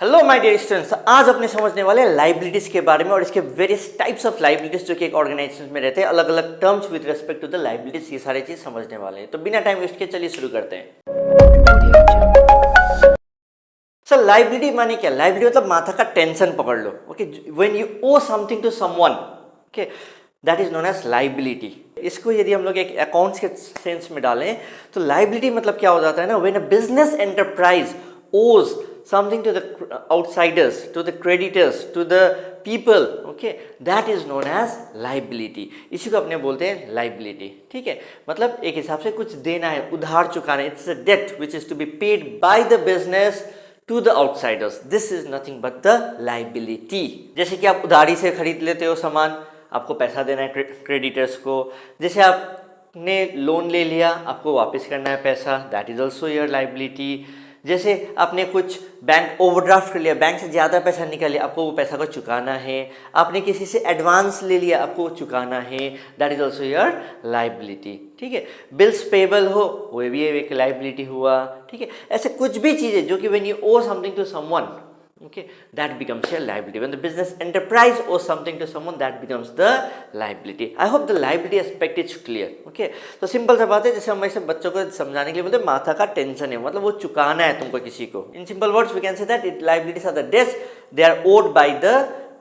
Hello my dear students, आज अपने समझने वाले लाइबिलिटीज के बारे में और इसके वेरियस टाइप्स ऑफ लाइबिलिटीज जो कि एक ऑर्गेनाइजेशन में रहते हैं, अलग अलग terms with respect to the liabilities, ये सारी चीज समझने वाले हैं। तो बिना टाइम वेस्ट के चलिए शुरू करते हैं। सर लाइबिलिटी माने क्या? लाइबिलिटी मतलब माथा का टेंशन पकड़ लो। Okay, when you owe something to someone, okay, that is known as liability. इसको यदि हम लोग एक अकाउंट्स के सेंस में डालें तो लाइबिलिटी मतलब क्या हो जाता है ना, व्हेन अ बिजनेस एंटरप्राइज ओज something to the outsiders, to the creditors, to the people, okay, that is known as liability. इसी को अपने बोलते हैं liability। ठीक है, मतलब एक हिसाब से कुछ देना है, उधार चुकाना है। It's a debt which is to be paid by the business to the outsiders. This is nothing but the liability। जैसे कि आप उधारी से खरीद लेते हो सामान, आपको पैसा देना है क्रेडिटर्स को। जैसे आपने लोन ले लिया, आपको वापस करना है पैसा, that is also your liability. जैसे आपने कुछ बैंक ओवरड्राफ्ट कर लिया, बैंक से ज़्यादा पैसा निकाल लिया, आपको वो पैसा को चुकाना है। आपने किसी से एडवांस ले लिया, आपको चुकाना है, that is also your liability. ठीक है, बिल्स पेबल हो, वो भी एक लाइबिलिटी हुआ। ठीक है, ऐसे कुछ भी चीज़ें जो कि when you owe something to someone, okay, that becomes a liability. When the business enterprise owes something to someone, that becomes the liability. I hope the liability aspect is clear. Okay, तो simple सा बात है, जैसे हम ऐसे बच्चों को समझाने के लिए बोलते हैं माथा का टेंशन है, मतलब वो चुकाना है तुमको किसी को। In simple words we can say that liabilities are the debts they are owed by the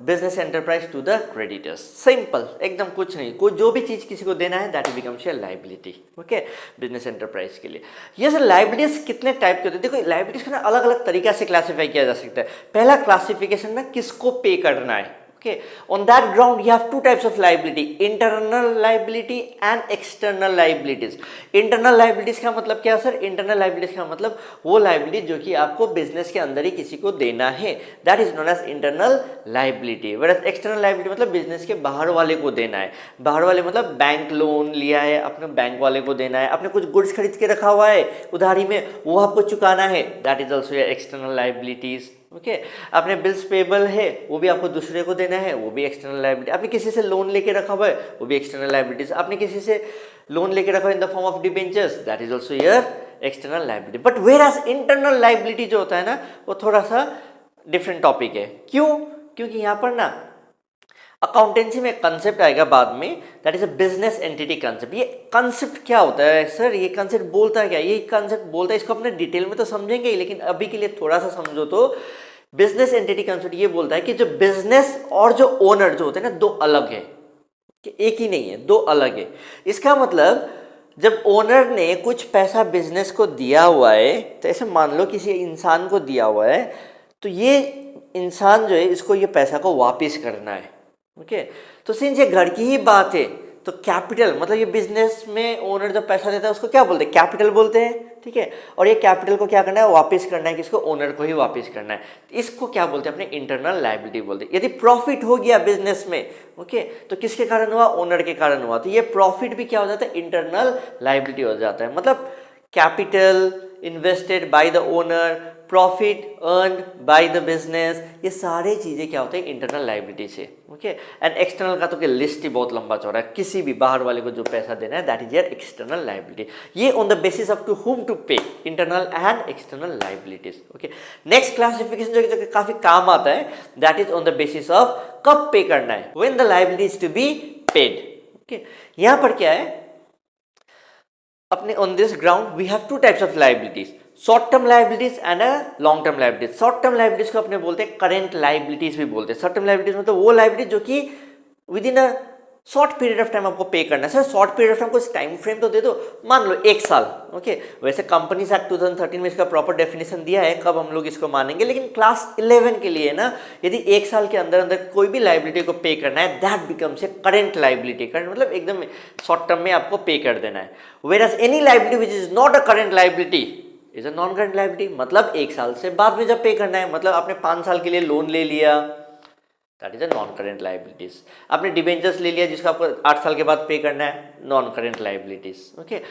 business enterprise to the creditors. Simple, एकदम कुछ नहीं। कोई जो भी चीज किसी को देना है that becomes a liability. Okay, business enterprise के लिए। ये सर लाइबिलिटीज कितने टाइप के होते हैं? देखो लाइबिलिटीज को ना अलग अलग तरीका से क्लासीफाई किया जा सकता है। पहला क्लासिफिकेशन ना किसको पे करना है। Okay, on that ground you have two types of liability, internal liability and external liabilities. Internal liabilities का मतलब क्या है सर? Internal liabilities का मतलब वो liability जो कि आपको बिजनेस के अंदर ही किसी को देना है, that is known as internal liability. Whereas external liability मतलब बिजनेस के बाहर वाले को देना है। बाहर वाले मतलब बैंक लोन लिया है, अपने बैंक वाले को देना है, आपने कुछ गुड्स खरीद के रखा हुआ है उधारी में, वो आपको चुकाना है, that is also your external liabilities. Okay, आपने बिल्स पेबल है, वो भी आपको दूसरे को देना है, वो भी एक्सटर्नल लाइबिलिटी। आपने किसी से लोन लेके रखा हुआ है, वो भी एक्सटर्नल लाइबिलिटीज। आपने किसी से लोन लेके रखा है in the form of debentures, that is also your external liability. But whereas internal liability जो होता है ना, वो थोड़ा सा डिफरेंट टॉपिक है। क्यों? क्योंकि यहाँ पर ना अकाउंटेंसी में एक कंसेप्ट आएगा बाद में, that is a business entity concept. ये कंसेप्ट क्या होता है सर? ये कंसेप्ट बोलता है क्या? ये कंसेप्ट बोलता है, इसको अपने डिटेल में तो समझेंगे ही, लेकिन अभी के लिए थोड़ा सा समझो तो बिजनेस एंटिटी कंसेप्ट ये बोलता है कि जो बिजनेस और जो ओनर जो होते हैं ना, दो अलग है, कि एक ही नहीं है, दो अलग है। इसका मतलब जब ओनर ने कुछ पैसा बिजनेस को दिया हुआ है, तो ऐसे मान लो किसी इंसान को दिया हुआ है, तो ये इंसान जो है इसको ये पैसा को वापस करना है। ओके, तो सिंस ये घर की ही बात है, तो कैपिटल मतलब ये बिजनेस में ओनर जब पैसा देता है उसको क्या बोलते हैं? कैपिटल बोलते हैं। ठीक है, और ये कैपिटल को क्या करना है? वापस करना है। किसको? ओनर को ही वापस करना है। इसको क्या बोलते हैं? अपने इंटरनल लायबिलिटी बोलते हैं। यदि प्रॉफिट हो गया बिजनेस में, ओके, तो किसके कारण हुआ? ओनर के कारण हुआ, तो ये प्रॉफिट भी क्या हो जाता है? इंटरनल लायबिलिटी हो जाता है। मतलब capital invested by the owner, profit earned by the business, ये सारे चीज़ें क्या होते हैं? इंटरनल लायबिलिटी से। ओके, एंड एक्सटर्नल का तो क्या लिस्ट ही बहुत लंबा चौड़ा है। किसी भी बाहर वाले को जो पैसा देना है, that is your external liability. ये on the basis of to whom to pay, internal and external liabilities. Okay, next classification जो काफी काम आता है, that is on the basis of कब पे करना है, when the liability is to be paid. Okay, यहां पर क्या है अपने on this ground we have two types of liabilities, short term liabilities and long term liabilities. Short term liabilities को अपने बोलते हैं करेंट लाइबिलिटीज भी बोलते हैं। शॉर्ट टर्म लाइबिलिटीज मतलब वो लाइबिलिटी जो कि with in a short period of time आपको पे करना है। Sir short period of time कुछ टाइम फ्रेम तो दे दो, मान लो 1 साल। ओके, वैसे कंपनीज एक्ट 2013 में इसका प्रॉपर डेफिनेशन दिया है कब हम लोग इसको मानेंगे, लेकिन क्लास 11 के लिए ना, यदि 1 साल के अंदर अंदर कोई भी लाइबिलिटी को पे करना है, that becomes a current liability. Current मतलब एकदम शॉर्ट टर्म में आपको पे कर देना है। Whereas any liability which is not a current liability is a non current liability, मतलब 1 साल से बाद में जब पे करना है, मतलब आपने 5 साल के लिए लोन ले लिया, that is a non current liabilities. आपने डिबेंचर्स ले लिया जिसका आपको 8 साल के बाद पे करना है, non current liabilities. Okay,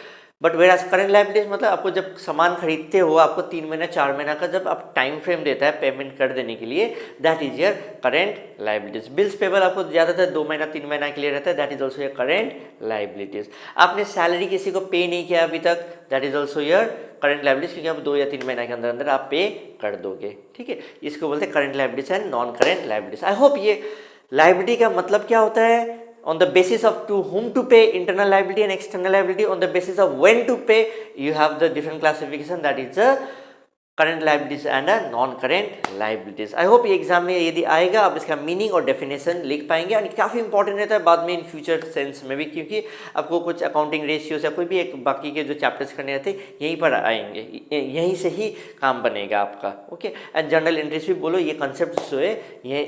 but whereas current liabilities मतलब आपको जब सामान खरीदते हो, आपको 3 महीना 4 महीना का जब आप टाइम फ्रेम देता है पेमेंट कर देने के लिए, that is your current liabilities. Bills payable आपको ज़्यादातर 2 महीना 3 महीना के लिए रहता है, that is also your current liabilities. आपने सैलरी किसी को पे नहीं किया अभी तक, that is also your current liabilities, क्योंकि आप 2 या 3 महीने के अंदर अंदर आप पे कर दोगे, ठीक है। इसको बोलते हैं current liabilities and non current liabilities. I hope ये लायबिलिटी का मतलब क्या होता है, on the basis of to whom to pay, internal liability and external liability, on the basis of when to pay, you have the different classification, that is the current liabilities and non current liabilities। I hope ये exam में यदि आएगा आप इसका meaning और definition लिख पाएंगे, और काफ़ी इंपॉर्टेंट रहता है बाद में इन फ्यूचर सेंस में भी, क्योंकि आपको कुछ अकाउंटिंग रेशियोज या कोई भी एक बाकी के जो चैप्टर्स करने रहते हैं यहीं पर आएंगे, यहीं से ही काम बनेगा आपका, ओके। एंड जर्नल एंट्रीज भी बोलो, ये कंसेप्ट जो है ये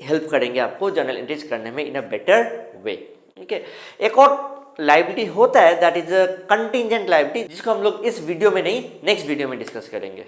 हेल्प करेंगे आपको जर्नल एंट्रीज करने में इन अ बेटर वे, ठीक है। एक और लायबिलिटी होता है that is a contingent liability, जिसको हम लोग इस वीडियो में नहीं नेक्स्ट वीडियो में डिस्कस करेंगे।